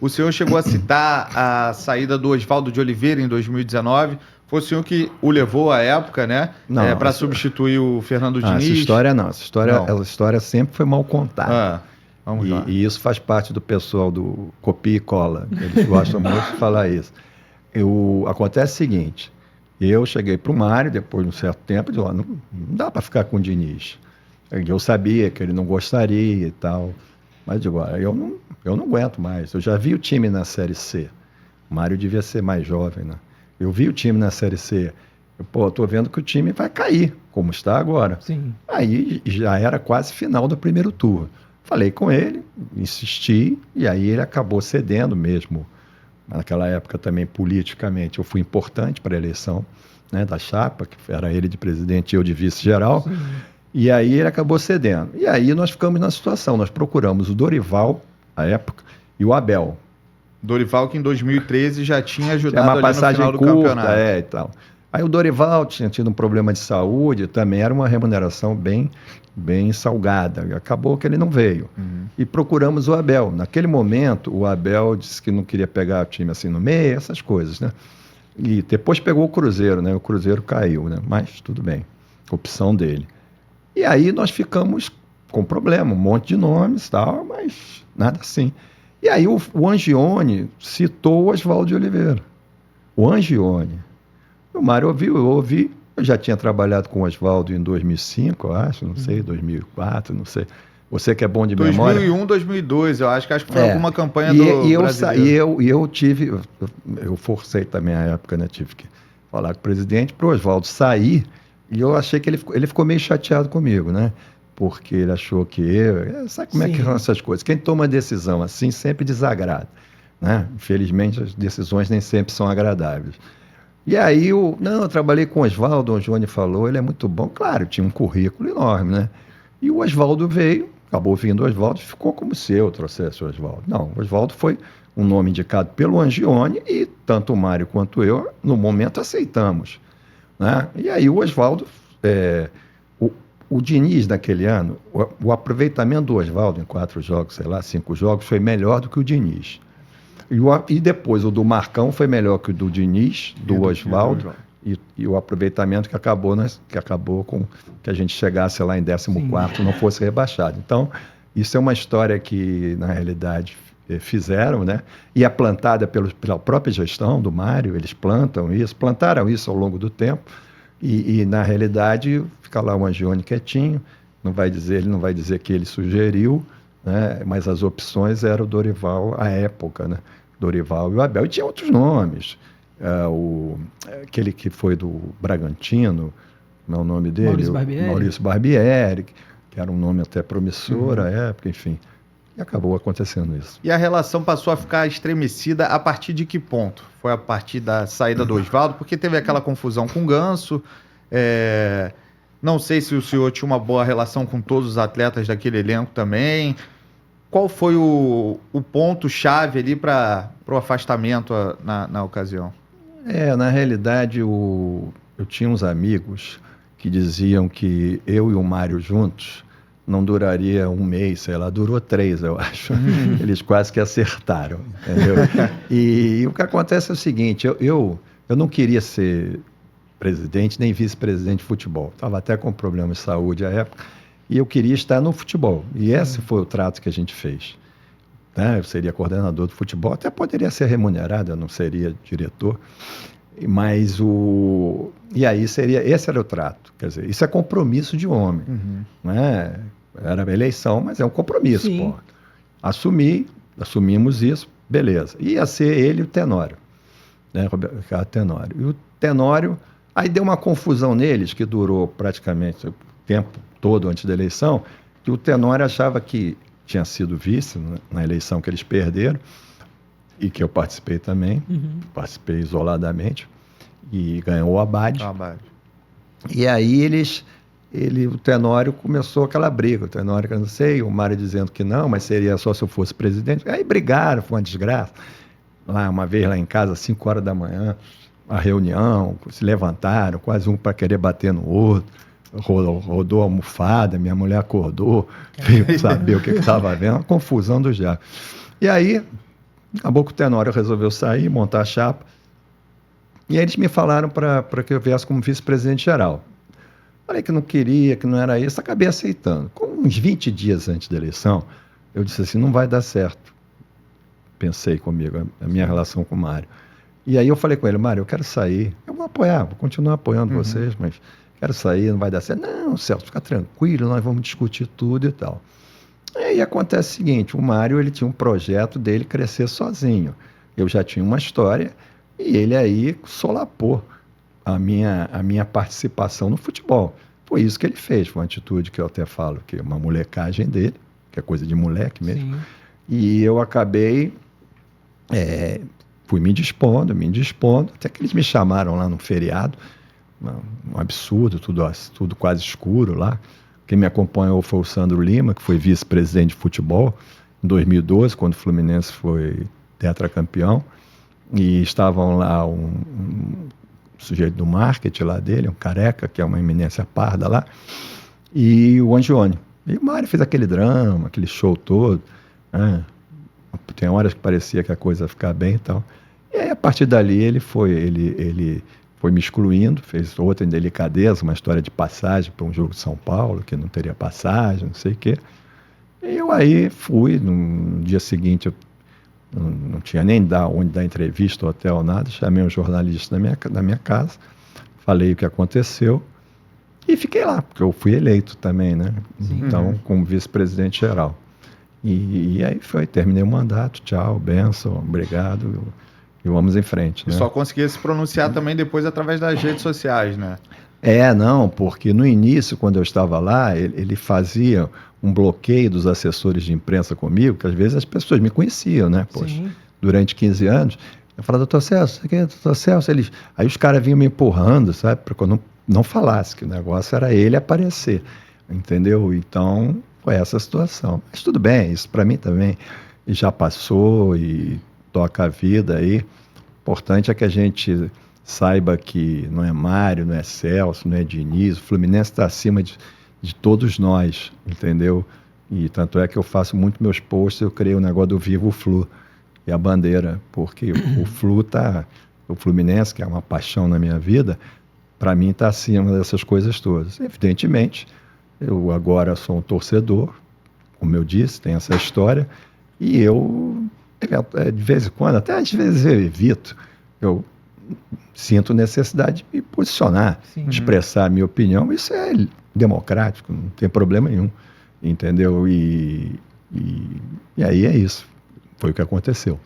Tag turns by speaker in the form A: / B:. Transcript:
A: O senhor chegou a citar a saída do Oswaldo de Oliveira em 2019. Foi o senhor que o levou à época, né? Para substituir o Fernando Diniz?
B: Essa história não. Essa história sempre foi mal contada.
A: Vamos lá.
B: E isso faz parte do pessoal do copia e cola. Eles gostam muito de falar isso. Acontece o seguinte. Eu cheguei para o Mário, depois de um certo tempo, de lá, não dá para ficar com o Diniz. Eu sabia que ele não gostaria e tal. Mas digo, eu não aguento mais. Eu já vi o time na Série C. O Mário devia ser mais jovem, né? Eu vi o time na Série C. Estou vendo que o time vai cair, como está agora.
C: Sim.
B: Aí já era quase final do primeiro turno. Falei com ele, insisti, e aí ele acabou cedendo mesmo. Naquela época também, politicamente, eu fui importante para a eleição, né, da chapa, que era ele de presidente e eu de vice-geral.
C: Sim.
B: E aí ele acabou cedendo. E aí nós ficamos na situação. Nós procuramos o Dorival, à época, e o Abel.
A: Dorival que em 2013 já tinha ajudado
B: uma passagem
A: no final do campeonato.
B: E tal. Aí o Dorival tinha tido um problema de saúde, também era uma remuneração bem salgada. Acabou que ele não veio. E procuramos o Abel. Naquele momento, o Abel disse que não queria pegar o time assim no meio, essas coisas, né? E depois pegou o Cruzeiro, né? O Cruzeiro caiu, né? Mas tudo bem, opção dele. E aí nós ficamos com problema, um monte de nomes e tal, mas nada assim. E aí o Angione citou o Oswaldo de Oliveira. O Angione. O Mário ouviu, eu ouvi. Eu já tinha trabalhado com o Oswaldo em 2005, eu acho, não sei, 2004, não sei. Você que é bom de
A: 2001,
B: memória.
A: 2001, 2002, eu acho que foi alguma campanha do brasileiro.
B: Eu forcei também a época, né? Tive que falar com o presidente para o Oswaldo sair. E eu achei que ele ficou meio chateado comigo, né? Porque ele achou que sabe como é que são essas coisas? Quem toma decisão assim sempre desagrada, né? Infelizmente, as decisões nem sempre são agradáveis. E aí, eu trabalhei com o Oswaldo, o Johnny falou, ele é muito bom. Claro, tinha um currículo enorme, né? E o Oswaldo veio, acabou vindo o Oswaldo, ficou como se eu trouxesse o Oswaldo. Não, o Oswaldo foi um nome indicado pelo Angione e tanto o Mário quanto eu, no momento, aceitamos. Né? E aí o Oswaldo, o Diniz naquele ano, o aproveitamento do Oswaldo em 4 jogos, 5 jogos, foi melhor do que o Diniz. E depois o do Marcão foi melhor que o do Diniz, do Oswaldo, e o aproveitamento que acabou com que a gente chegasse lá em 14º, não fosse rebaixado. Então, isso é uma história que, na realidade, fizeram, né? E é plantada pela própria gestão do Mário, eles plantaram isso ao longo do tempo, e na realidade, fica lá o Angione quietinho, ele não vai dizer que ele sugeriu, né? Mas as opções eram o Dorival à época, né? Dorival e o Abel. E tinha outros nomes. Aquele que foi do Bragantino, não é o nome dele? Maurício Barbieri, que era um nome até promissor à época, enfim. E acabou acontecendo isso.
A: E a relação passou a ficar estremecida a partir de que ponto? Foi a partir da saída do Oswaldo? Porque teve aquela confusão com o Ganso. Não sei se o senhor tinha uma boa relação com todos os atletas daquele elenco também. Qual foi o ponto-chave ali para o afastamento na ocasião?
B: Na realidade, eu tinha uns amigos que diziam que eu e o Mário juntos não duraria um mês, durou 3, eu acho. Eles quase que acertaram, entendeu? E o que acontece é o seguinte, eu não queria ser presidente nem vice-presidente de futebol. Estava até com problema de saúde à época. E eu queria estar no futebol. E esse foi o trato que a gente fez. Né? Eu seria coordenador do futebol, até poderia ser remunerado, eu não seria diretor. Mas E aí esse era o trato. Quer dizer, isso é compromisso de homem. Né? Era eleição, mas é um compromisso. Pô. Assumimos isso, beleza. Ia ser ele e o Tenório. Né? Ricardo Tenório. E o Tenório, aí deu uma confusão neles, que durou praticamente o tempo todo antes da eleição, que o Tenório achava que tinha sido vice na eleição que eles perderam, e que eu participei também, participei isoladamente, e ganhou o Abade. E aí o Tenório começou aquela briga, o Tenório que eu não sei, o Mário dizendo que não, mas seria só se eu fosse presidente. Aí brigaram, foi uma desgraça. Uma vez lá em casa, às 5 horas da manhã, a reunião, se levantaram, quase um para querer bater no outro. Rodou a almofada, minha mulher acordou, veio saber o que estava vendo, uma confusão do diabo. E aí, Acabou que o Tenório resolveu sair, montar a chapa. E aí eles me falaram para que eu viesse como vice-presidente geral. Falei que não queria, que não era isso, acabei aceitando. Com uns 20 dias antes da eleição, eu disse assim, não vai dar certo. Pensei comigo, a minha relação com o Mário. E aí eu falei com ele, Mário, eu quero sair. Eu vou apoiar, vou continuar apoiando vocês, mas quero sair, não vai dar certo. Não, Celso, fica tranquilo, nós vamos discutir tudo e tal. E aí acontece o seguinte, o Mário ele tinha um projeto dele crescer sozinho. Eu já tinha uma história e ele aí solapou a minha participação no futebol. Foi isso que ele fez, foi uma atitude que eu até falo, que é uma molecagem dele, que é coisa de moleque mesmo. Sim. E eu acabei, fui me dispondo, até que eles me chamaram lá no feriado, um absurdo, tudo quase escuro lá. Quem me acompanhou foi o Sandro Lima, que foi vice-presidente de futebol em 2012, quando o Fluminense foi tetracampeão. E estavam lá um sujeito do marketing lá dele, um careca, que é uma eminência parda lá, e o Angione. E o Mário fez aquele drama, aquele show todo. Né? Tem horas que parecia que a coisa ia ficar bem e tal. E aí, a partir dali, ele foi me excluindo, fez outra indelicadeza, uma história de passagem para um jogo de São Paulo, que não teria passagem, não sei o quê. E eu aí fui, no dia seguinte, eu não tinha nem onde dar entrevista, hotel, nada, chamei um jornalista da minha casa, falei o que aconteceu e fiquei lá, porque eu fui eleito também, né? Sim. Então, como vice-presidente geral. E aí terminei o mandato, tchau, benção, obrigado, e vamos em frente.
A: E
B: né?
A: só conseguia se pronunciar também depois através das redes sociais, né?
B: Não, porque no início, quando eu estava lá, ele fazia um bloqueio dos assessores de imprensa comigo, que às vezes as pessoas me conheciam, né? Poxa, durante 15 anos, eu falava, doutor Celso, doutor Celso, aí os caras vinham me empurrando, sabe? Para que eu não falasse, que o negócio era ele aparecer, entendeu? Então, foi essa a situação. Mas tudo bem, isso para mim também já passou e toca a vida aí. O importante é que a gente saiba que não é Mário, não é Celso, não é Diniz, o Fluminense está acima de todos nós, entendeu? E tanto é que eu faço muito meus posts, eu criei o negócio do Vivo Flu, e a bandeira, porque o Fluminense, que é uma paixão na minha vida, para mim está acima dessas coisas todas. Evidentemente, eu agora sou um torcedor, como eu disse, tem essa história, e eu, de vez em quando, até às vezes eu evito, eu sinto necessidade de me posicionar, expressar a minha opinião, isso é democrático, não tem problema nenhum, entendeu? E aí é isso, foi o que aconteceu.